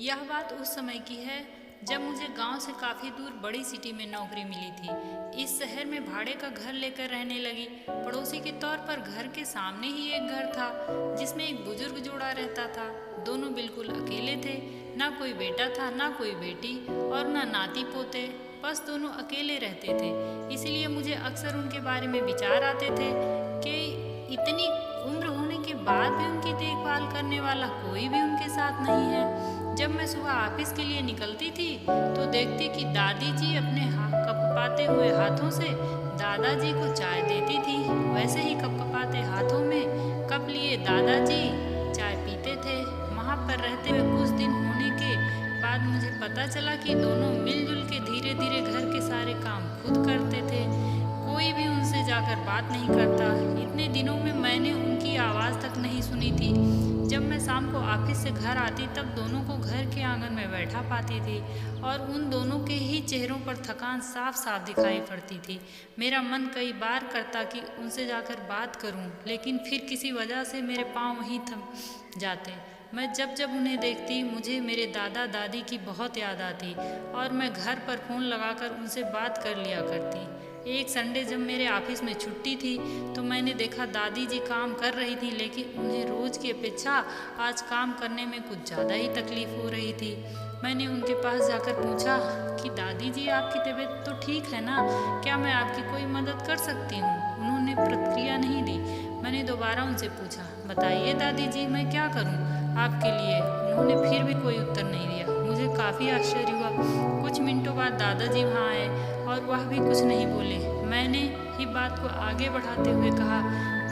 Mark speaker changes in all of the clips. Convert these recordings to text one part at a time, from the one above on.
Speaker 1: यह बात उस समय की है जब मुझे गांव से काफ़ी दूर बड़ी सिटी में नौकरी मिली थी। इस शहर में भाड़े का घर लेकर रहने लगी। पड़ोसी के तौर पर घर के सामने ही एक घर था जिसमें एक बुजुर्ग जोड़ा रहता था। दोनों बिल्कुल अकेले थे, ना कोई बेटा था ना कोई बेटी और ना नाती पोते, बस दोनों अकेले रहते थे। इसलिए मुझे अक्सर उनके बारे में विचार आते थे कि इतनी उम्र होने के बाद भी उनकी देखभाल करने वाला कोई भी उनके साथ नहीं है। जब मैं सुबह ऑफिस के लिए निकलती थी तो देखती कि दादी जी अपने कपकपाते हुए हाथों से दादाजी को चाय देती थी। वैसे ही कपकपाते हाथों में कप लिए दादाजी चाय पीते थे। वहाँ पर रहते हुए कुछ दिन होने के बाद मुझे पता चला कि दोनों मिलजुल के धीरे धीरे घर के सारे काम खुद करते थे। कोई भी उनसे जाकर बात नहीं करता। इतने दिनों में मैंने उनकी आवाज़ तक नहीं सुनी थी। जब मैं शाम को ऑफिस से घर आती तब दोनों को घर के आंगन में बैठा पाती थी और उन दोनों के ही चेहरों पर थकान साफ साफ दिखाई पड़ती थी। मेरा मन कई बार करता कि उनसे जाकर बात करूं, लेकिन फिर किसी वजह से मेरे पाँव वहीं थम जाते। मैं जब जब उन्हें देखती मुझे मेरे दादा दादी की बहुत याद आती और मैं घर पर फ़ोन लगाकर उनसे बात कर लिया करती। एक संडे जब मेरे ऑफिस में छुट्टी थी तो मैंने देखा दादी जी काम कर रही थी, लेकिन उन्हें रोज़ की अपेक्षा आज काम करने में कुछ ज़्यादा ही तकलीफ़ हो रही थी। मैंने उनके पास जाकर पूछा कि दादी जी आपकी तबीयत तो ठीक है ना, क्या मैं आपकी कोई मदद कर सकती हूँ? उन्होंने प्रतिक्रिया नहीं दी। मैंने दोबारा उनसे पूछा, बताइए दादी जी मैं क्या करूँ आपके लिए? उन्होंने फिर भी कोई उत्तर नहीं दिया। मुझे काफ़ी आश्चर्य हुआ। कुछ मिनटों बाद दादाजी वहाँ आए और वह भी कुछ नहीं बोले। मैंने ही बात को आगे बढ़ाते हुए कहा,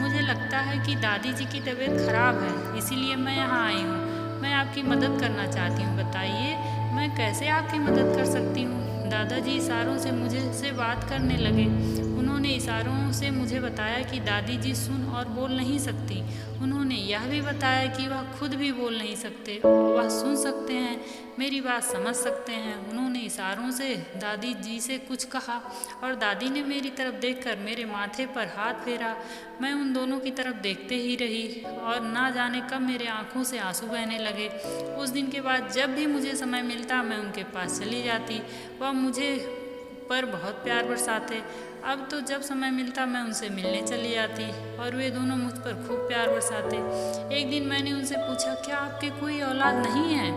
Speaker 1: मुझे लगता है कि दादी जी की तबीयत खराब है, इसीलिए मैं यहाँ आई हूँ। मैं आपकी मदद करना चाहती हूँ, बताइए मैं कैसे आपकी मदद कर सकती हूँ? दादाजी इशारों से मुझे से बात करने लगे। उन्होंने इशारों से मुझे बताया कि दादी जी सुन और बोल नहीं सकती। उन्होंने यह भी बताया कि वह खुद भी बोल नहीं सकते, वह सुन सकते हैं, मेरी बात समझ सकते हैं। उन्होंने इशारों से दादी जी से कुछ कहा और दादी ने मेरी तरफ देखकर मेरे माथे पर हाथ फेरा। मैं उन दोनों की तरफ देखते ही रही और ना जाने कब मेरे आंखों से आंसू बहने लगे। उस दिन के बाद जब भी मुझे समय मिलता मैं उनके पास चली जाती। वह मुझे पर बहुत प्यार बरसाते। अब तो जब समय मिलता मैं उनसे मिलने चली जाती और वे दोनों मुझ पर खूब प्यार बरसाते। एक दिन मैंने उनसे पूछा, क्या आपके कोई औलाद नहीं है?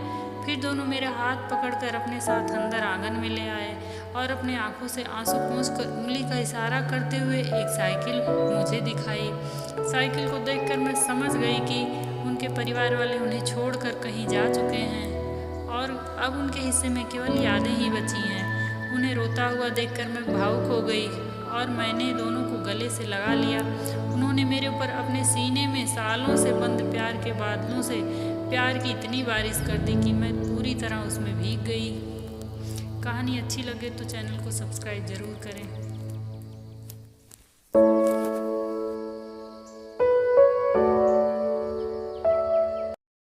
Speaker 1: फिर दोनों मेरा हाथ पकड़कर अपने साथ अंदर आंगन में ले आए और अपने आंखों से आंसू पोंछकर उंगली का इशारा करते हुए एक साइकिल मुझे दिखाई। साइकिल को देखकर मैं समझ गई कि उनके परिवार वाले उन्हें छोड़कर कहीं जा चुके हैं और अब उनके हिस्से में केवल यादें ही बची हैं। उन्हें रोता हुआ देखकर मैं भावुक हो गई और मैंने दोनों को गले से लगा लिया। उन्होंने मेरे ऊपर अपने सीने में सालों से बंद प्यार के बादलों से प्यार की इतनी बारिश कर दी कि मैं पूरी तरह उसमें भीग गई। कहानी अच्छी लगे तो चैनल को सब्सक्राइब ज़रूर करें।